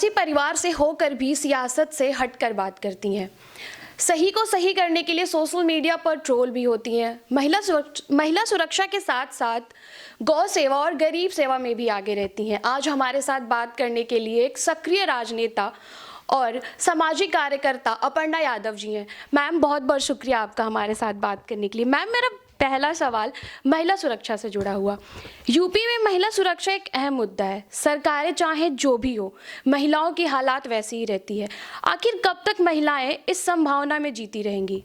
सियासी परिवार से होकर भी सियासत से हटकर बात करती हैं। सही को सही करने के लिए सोशल मीडिया पर ट्रोल भी होती हैं। महिला सुरक्षा के साथ साथ गौ सेवा और गरीब सेवा में भी आगे रहती हैं। आज हमारे साथ बात करने के लिए एक सक्रिय राजनेता और सामाजिक कार्यकर्ता अपर्णा यादव जी हैं। मैम, बहुत बहुत शुक्रिया आपका हमारे साथ बात करने के लिए। मैम, मेरा पहला सवाल महिला सुरक्षा से जुड़ा हुआ। यूपी में महिला सुरक्षा एक अहम मुद्दा है। सरकारें चाहे जो भी हो, महिलाओं की हालात वैसी ही रहती है। आखिर कब तक महिलाएं इस संभावना में जीती रहेंगी?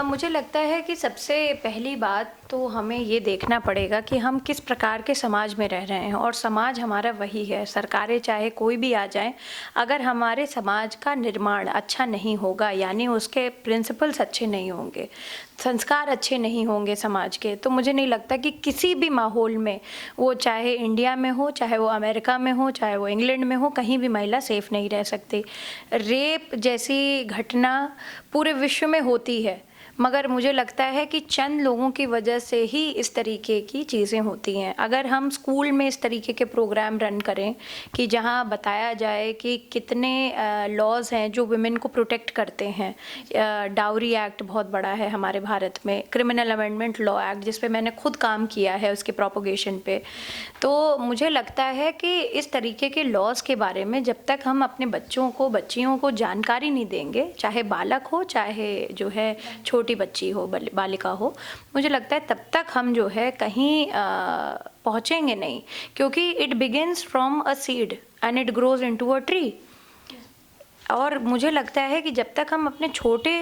मुझे लगता है कि सबसे पहली बात तो हमें ये देखना पड़ेगा कि हम किस प्रकार के समाज में रह रहे हैं, और समाज हमारा वही है। सरकारें चाहे कोई भी आ जाए, अगर हमारे समाज का निर्माण अच्छा नहीं होगा, यानी उसके प्रिंसिपल्स अच्छे नहीं होंगे, संस्कार अच्छे नहीं होंगे समाज के, तो मुझे नहीं लगता कि किसी भी माहौल में, वो चाहे इंडिया में हो, चाहे वो अमेरिका में हो, चाहे वो इंग्लैंड में हो, कहीं भी महिला सेफ नहीं रह सकती। रेप जैसी घटना पूरे विश्व में होती है, मगर मुझे लगता है कि चंद लोगों की वजह से ही इस तरीके की चीज़ें होती हैं। अगर हम स्कूल में इस तरीके के प्रोग्राम रन करें कि जहां बताया जाए कि कितने लॉज हैं जो वुमेन को प्रोटेक्ट करते हैं। डाउरी एक्ट बहुत बड़ा है हमारे भारत में, क्रिमिनल अमेंडमेंट लॉ एक्ट जिस पे मैंने खुद काम किया है, उसके प्रोपोगेशन पे। तो मुझे लगता है कि इस तरीके के लॉज के बारे में जब तक हम अपने बच्चियों को जानकारी नहीं देंगे, चाहे बालक हो चाहे जो है छोटी बच्ची हो, बालिका हो, मुझे लगता है तब तक हम जो है कहीं पहुंचेंगे नहीं, क्योंकि it begins from a seed and it grows into a tree. और मुझे लगता है कि जब तक हम अपने छोटे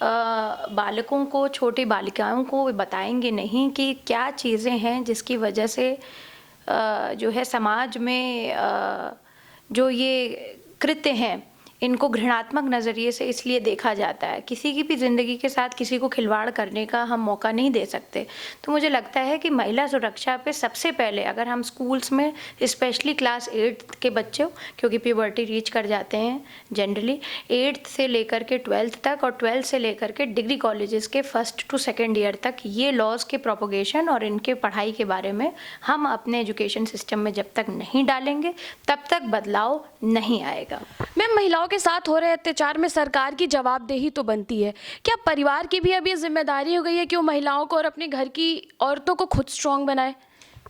बालकों को, छोटी बालिकाओं को बताएंगे नहीं कि क्या चीज़ें हैं जिसकी वजह से जो है समाज में जो ये कृत्य हैं, इनको घृणात्मक नज़रिए से इसलिए देखा जाता है। किसी की भी ज़िंदगी के साथ किसी को खिलवाड़ करने का हम मौका नहीं दे सकते। तो मुझे लगता है कि महिला सुरक्षा पे सबसे पहले अगर हम स्कूल्स में, स्पेशली क्लास 8 के बच्चों, क्योंकि प्यूबर्टी रीच कर जाते हैं जनरली 8th से लेकर के 12th तक, और 12th से लेकर के डिग्री कॉलेजेस के 1st to 2nd ईयर तक, ये लॉज के प्रोपोगेशन और इनके पढ़ाई के बारे में हम अपने एजुकेशन सिस्टम में जब तक नहीं डालेंगे तब तक बदलाव नहीं आएगा। मैम, महिलाओं के साथ हो रहे अत्याचार में सरकार की जवाबदेही तो बनती है। क्या परिवार की भी अब ये जिम्मेदारी हो गई है कि वो महिलाओं को और अपने घर की औरतों को खुद स्ट्रॉन्ग बनाए?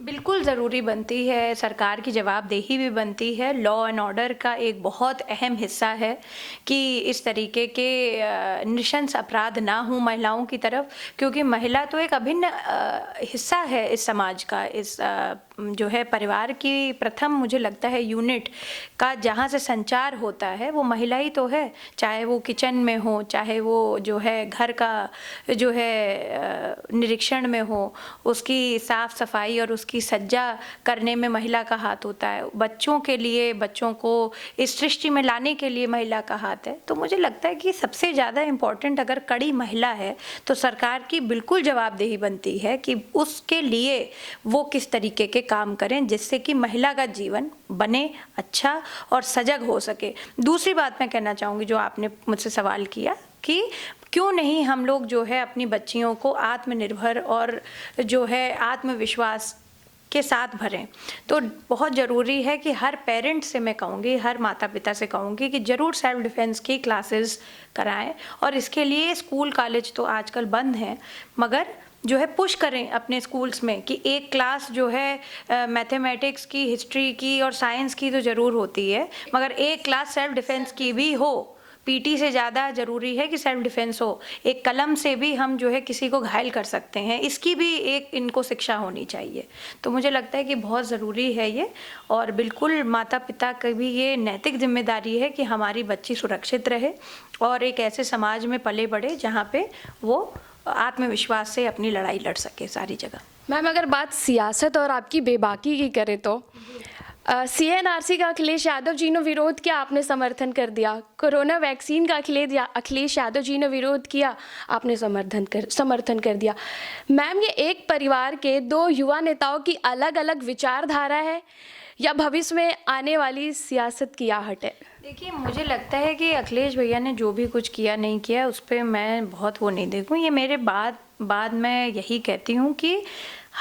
बिल्कुल ज़रूरी बनती है, सरकार की जवाबदेही भी बनती है। लॉ एंड ऑर्डर का एक बहुत अहम हिस्सा है कि इस तरीके के नृशंस अपराध ना हों महिलाओं की तरफ, क्योंकि महिला तो एक अभिन्न हिस्सा है इस समाज का। इस जो है परिवार की प्रथम, मुझे लगता है, यूनिट का जहाँ से संचार होता है वो महिला ही तो है। चाहे वो किचन में हो, चाहे वो जो है घर का जो है निरीक्षण में हो, उसकी साफ सफाई और उसकी सज्जा करने में महिला का हाथ होता है। बच्चों के लिए, बच्चों को इस सृष्टि में लाने के लिए महिला का हाथ है। तो मुझे लगता है कि सबसे ज़्यादा इम्पोर्टेंट अगर कड़ी महिला है तो सरकार की बिल्कुल जवाबदेही बनती है कि उसके लिए वो किस तरीके के काम करें जिससे कि महिला का जीवन बने अच्छा और सजग हो सके। दूसरी बात मैं कहना चाहूँगी, जो आपने मुझसे सवाल किया कि क्यों नहीं हम लोग जो है अपनी बच्चियों को आत्मनिर्भर और जो है आत्मविश्वास के साथ भरें, तो बहुत ज़रूरी है कि हर पेरेंट से मैं कहूँगी, हर माता पिता से कहूँगी कि ज़रूर सेल्फ डिफेंस की क्लासेस कराएं, और इसके लिए स्कूल कॉलेज तो आजकल बंद हैं, मगर जो है पुश करें अपने स्कूल्स में कि एक क्लास जो है मैथमेटिक्स की, हिस्ट्री की और साइंस की तो ज़रूर होती है, मगर एक क्लास सेल्फ डिफेंस की भी हो। पीटी से ज़्यादा ज़रूरी है कि सेल्फ डिफेंस हो। एक कलम से भी हम जो है किसी को घायल कर सकते हैं, इसकी भी एक इनको शिक्षा होनी चाहिए। तो मुझे लगता है कि बहुत ज़रूरी है ये, और बिल्कुल माता पिता की भी ये नैतिक जिम्मेदारी है कि हमारी बच्ची सुरक्षित रहे और एक ऐसे समाज में पले बढ़े जहाँ पे वो आत्मविश्वास से अपनी लड़ाई लड़ सके सारी जगह। मैम, अगर बात सियासत और आपकी बेबाकी की करें तो CNRC का अखिलेश यादव जी ने विरोध किया, आपने समर्थन कर दिया। कोरोना वैक्सीन का अखिलेश यादव जी ने विरोध किया, आपने समर्थन कर दिया। मैम, ये एक परिवार के दो युवा नेताओं की अलग अलग विचारधारा है या भविष्य में आने वाली सियासत की आहट है? देखिए, मुझे लगता है कि अखिलेश भैया ने जो भी कुछ किया नहीं किया उस पर मैं बहुत वो नहीं देखूँ। ये मेरे बाद मैं यही कहती हूँ कि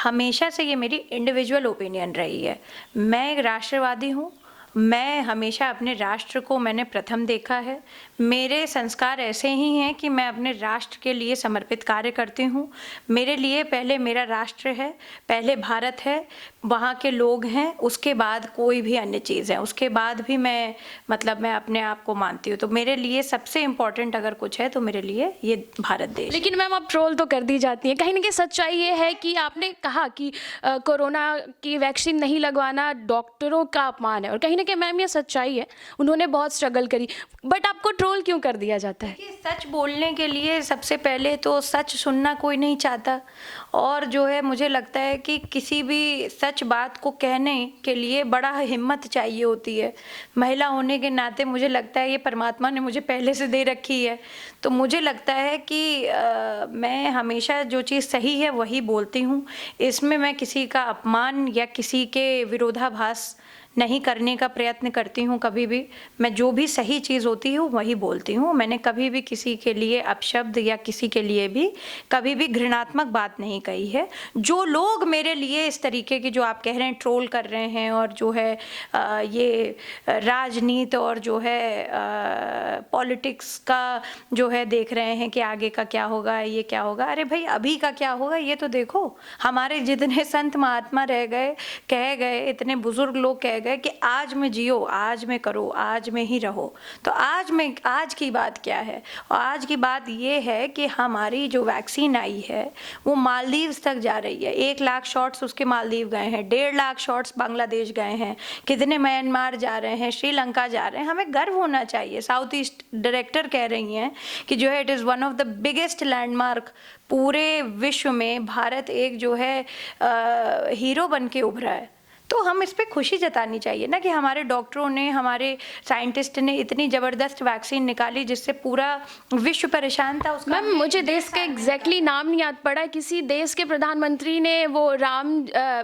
हमेशा से ये मेरी इंडिविजुअल ओपिनियन रही है। मैं एक राष्ट्रवादी हूँ, मैं हमेशा अपने राष्ट्र को मैंने प्रथम देखा है। मेरे संस्कार ऐसे ही हैं कि मैं अपने राष्ट्र के लिए समर्पित कार्य करती हूँ। मेरे लिए पहले मेरा राष्ट्र है, पहले भारत है, वहाँ के लोग हैं, उसके बाद कोई भी अन्य चीज़ है, उसके बाद भी मैं अपने आप को मानती हूँ। तो मेरे लिए सबसे इम्पोर्टेंट अगर कुछ है तो मेरे लिए ये भारत देश। लेकिन मैम आप ट्रोल तो कर दी जाती हैं, कहीं ना कहीं सच्चाई ये है कि आपने कहा कि कोरोना की वैक्सीन नहीं लगवाना डॉक्टरों का अपमान है, और कहीं ना कहीं मैम ये सच्चाई है, उन्होंने बहुत स्ट्रगल करी, बट आपको ट्रोल क्यों कर दिया जाता है? देखिए, सच बोलने के लिए सबसे पहले तो सच सुनना कोई नहीं चाहता, और जो है मुझे लगता है कि किसी भी सच बात को कहने के लिए बड़ा हिम्मत चाहिए होती है। महिला होने के नाते मुझे लगता है ये परमात्मा ने मुझे पहले से दे रखी है। तो मुझे लगता है कि मैं हमेशा जो चीज़ सही है वही बोलती हूँ। इसमें मैं किसी का अपमान या किसी के विरोधाभास नहीं करने का प्रयत्न करती हूँ कभी भी। मैं जो भी सही चीज़ होती है वही बोलती हूँ। मैंने कभी भी किसी के लिए अपशब्द या किसी के लिए भी कभी भी घृणात्मक बात नहीं कही है। जो लोग मेरे लिए इस तरीके की जो आप कह रहे हैं ट्रोल कर रहे हैं, और जो है ये राजनीति और जो है पॉलिटिक्स का जो है देख रहे हैं कि आगे का क्या होगा, ये क्या होगा। अरे भाई, अभी का क्या होगा ये तो देखो। हमारे जितने संत महात्मा रह गए, कह गए, इतने बुजुर्ग लोग कह गए कि आज में जियो, आज में करो, आज में ही रहो। तो आज की बात क्या है? और आज की बात ये है कि हमारी जो वैक्सीन आई है वो मालदीव्स तक जा रही है। 1 लाख शॉट्स उसके मालदीव गए हैं, 1.5 लाख शॉट्स बांग्लादेश गए हैं, कितने म्यांमार जा रहे हैं, श्रीलंका जा रहे हैं। हमें गर्व होना चाहिए। साउथ ईस्ट डायरेक्टर कह रही हैं कि जो है it is one of the biggest landmark पूरे विश्व में। भारत एक जो है हीरो बन के उभरा है। तो हम इस पे खुशी जतानी चाहिए ना कि हमारे डॉक्टरों ने, हमारे साइंटिस्ट ने इतनी ज़बरदस्त वैक्सीन निकाली जिससे पूरा विश्व परेशान था। उसका मैम मुझे देश का एग्जैक्टली नाम नहीं याद पड़ा। किसी देश के प्रधानमंत्री ने वो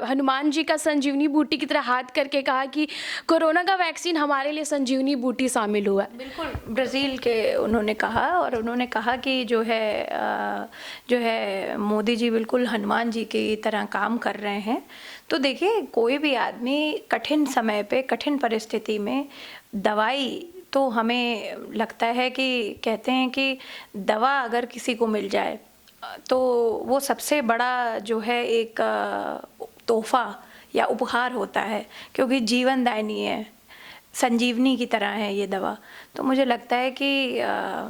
हनुमान जी का संजीवनी बूटी की तरह हाथ करके कहा कि कोरोना का वैक्सीन हमारे लिए संजीवनी बूटी शामिल हुआ। बिल्कुल, ब्राज़ील के उन्होंने कहा, और उन्होंने कहा कि जो है मोदी जी बिल्कुल हनुमान जी की तरह काम कर रहे हैं। तो देखिए, कोई भी आदमी कठिन समय पे, कठिन परिस्थिति में दवाई, तो हमें लगता है कि कहते हैं कि दवा अगर किसी को मिल जाए तो वो सबसे बड़ा जो है एक तोहफा या उपहार होता है, क्योंकि जीवनदायिनी है, संजीवनी की तरह है ये दवा। तो मुझे लगता है कि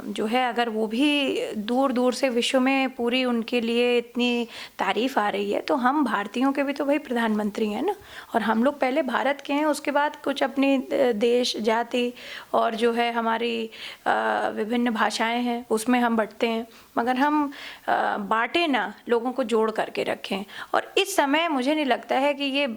जो है अगर वो भी दूर दूर से विश्व में पूरी उनके लिए इतनी तारीफ़ आ रही है, तो हम भारतीयों के भी तो भाई प्रधानमंत्री हैं ना। और हम लोग पहले भारत के हैं, उसके बाद कुछ अपनी देश, जाति और जो है हमारी विभिन्न भाषाएं हैं उसमें हम बंटते हैं, मगर हम बांटे ना, लोगों को जोड़ करके रखें। और इस समय मुझे नहीं लगता है कि ये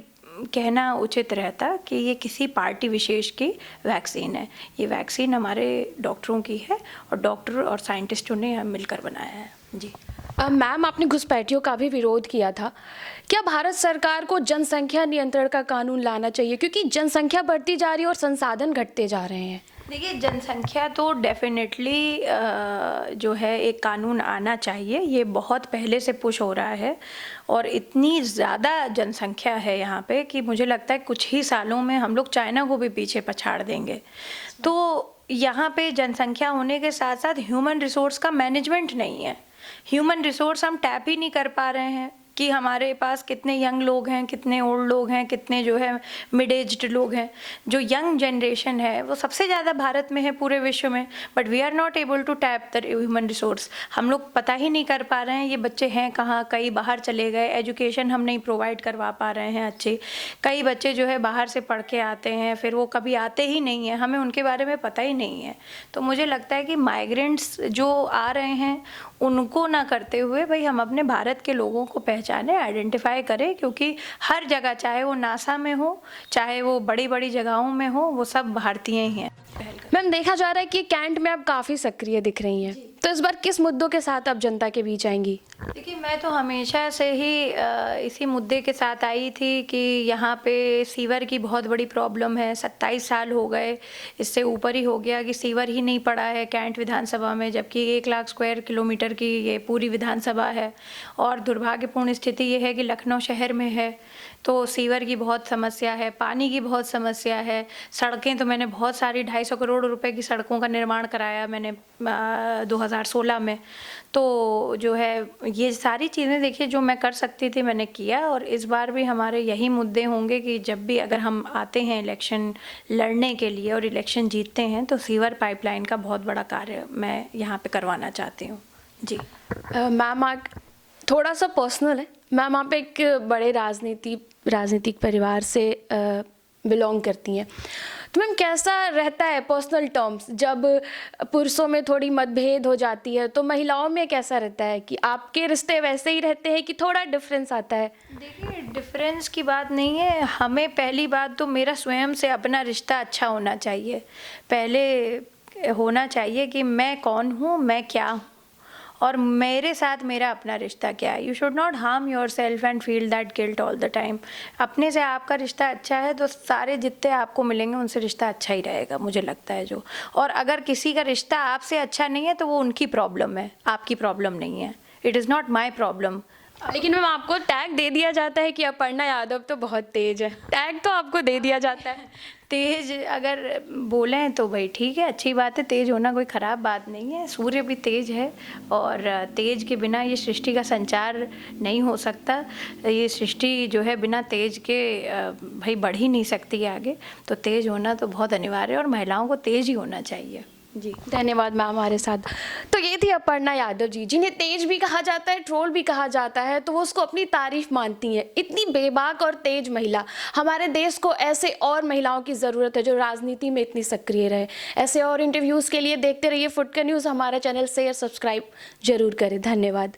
कहना उचित रहता कि ये किसी पार्टी विशेष की वैक्सीन है। ये वैक्सीन हमारे डॉक्टरों की है, और डॉक्टर और साइंटिस्टों ने मिलकर बनाया है। जी मैम, आपने घुसपैठियों का भी विरोध किया था। क्या भारत सरकार को जनसंख्या नियंत्रण का कानून लाना चाहिए, क्योंकि जनसंख्या बढ़ती जा रही है और संसाधन घटते जा रहे हैं? देखिए, जनसंख्या तो डेफिनेटली जो है एक कानून आना चाहिए। ये बहुत पहले से पुश हो रहा है, और इतनी ज़्यादा जनसंख्या है यहाँ पे कि मुझे लगता है कुछ ही सालों में हम लोग चाइना को भी पीछे पछाड़ देंगे। तो यहाँ पे जनसंख्या होने के साथ साथ ह्यूमन रिसोर्स का मैनेजमेंट नहीं है। ह्यूमन रिसोर्स हम टैप ही नहीं कर पा रहे हैं कि हमारे पास कितने यंग लोग हैं, कितने ओल्ड लोग हैं, कितने जो है मिड एज्ड लोग हैं। जो यंग जनरेशन है वो सबसे ज़्यादा भारत में है पूरे विश्व में, but we are not able to tap the human resource. हम लोग पता ही नहीं कर पा रहे हैं ये बच्चे हैं कहाँ, कई बाहर चले गए, एजुकेशन हम नहीं प्रोवाइड करवा पा रहे हैं अच्छी। कई बच्चे जो है बाहर से पढ़ के आते हैं, फिर वो कभी आते ही नहीं हैं, हमें उनके बारे में पता ही नहीं है। तो मुझे लगता है कि माइग्रेंट्स जो आ रहे हैं उनको ना करते हुए भाई हम अपने भारत के लोगों को पहचाने, आइडेंटिफाई करें, क्योंकि हर जगह, चाहे वो नासा में हो, चाहे वो बड़ी बड़ी जगहों में हो, वो सब भारतीय ही हैं। मैम, देखा जा रहा है कि कैंट में आप काफ़ी सक्रिय दिख रही हैं, तो इस बार किस मुद्दों के साथ आप जनता के बीच आएंगी? देखिए, मैं तो हमेशा से ही इसी मुद्दे के साथ आई थी कि यहाँ पे सीवर की बहुत बड़ी प्रॉब्लम है। 27 साल हो गए, इससे ऊपर ही हो गया कि सीवर ही नहीं पड़ा है कैंट विधानसभा में, जबकि 1 लाख स्क्वायर किलोमीटर की ये पूरी विधानसभा है। और दुर्भाग्यपूर्ण स्थिति ये है कि लखनऊ शहर में है तो सीवर की बहुत समस्या है, पानी की बहुत समस्या है, सड़कें तो मैंने बहुत सारी 250 करोड़ रुपए की सड़कों का निर्माण कराया मैंने 2016 में। तो जो है ये सारी चीज़ें देखिए जो मैं कर सकती थी मैंने किया, और इस बार भी हमारे यही मुद्दे होंगे कि जब भी अगर हम आते हैं इलेक्शन लड़ने के लिए और इलेक्शन जीतते हैं तो सीवर पाइपलाइन का बहुत बड़ा कार्य मैं यहाँ पे करवाना चाहती हूँ। जी मैम आप थोड़ा सा पर्सनल है मैम, आप एक बड़े राजनीतिक परिवार से बिलोंग करती हैं, तो मैम कैसा रहता है पर्सनल टर्म्स जब पुरुषों में थोड़ी मतभेद हो जाती है, तो महिलाओं में कैसा रहता है कि आपके रिश्ते वैसे ही रहते हैं कि थोड़ा डिफरेंस आता है? देखिए डिफरेंस की बात नहीं है, हमें पहली बात तो मेरा स्वयं से अपना रिश्ता अच्छा होना चाहिए। पहले होना चाहिए कि मैं कौन हूँ, मैं क्या हूँ और मेरे साथ मेरा अपना रिश्ता क्या है। You should not harm your self and feel that guilt all the time. अपने से आपका रिश्ता अच्छा है तो सारे जितने आपको मिलेंगे उनसे रिश्ता अच्छा ही रहेगा, मुझे लगता है जो। और अगर किसी का रिश्ता आपसे अच्छा नहीं है तो वो उनकी प्रॉब्लम है, आपकी प्रॉब्लम नहीं है। It is not my problem. लेकिन मैम आपको टैग दे दिया जाता है कि अपर्णा यादव तो बहुत तेज है, टैग तो आपको दे दिया जाता है। तेज अगर बोलें तो भाई ठीक है, अच्छी बात है, तेज होना कोई ख़राब बात नहीं है। सूर्य भी तेज है और तेज के बिना ये सृष्टि का संचार नहीं हो सकता। ये सृष्टि जो है बिना तेज के भाई बढ़ ही नहीं सकती आगे। तो तेज होना तो बहुत अनिवार्य है और महिलाओं को तेज ही होना चाहिए। जी धन्यवाद मैम हमारे साथ। तो ये थी अपर्णा यादव जी, जिन्हें तेज भी कहा जाता है, ट्रोल भी कहा जाता है, तो वो उसको अपनी तारीफ मानती हैं। इतनी बेबाक और तेज महिला, हमारे देश को ऐसे और महिलाओं की ज़रूरत है जो राजनीति में इतनी सक्रिय रहे। ऐसे और इंटरव्यूज़ के लिए देखते रहिए फुटकर न्यूज़। हमारा चैनल शेयर सब्सक्राइब जरूर करें। धन्यवाद।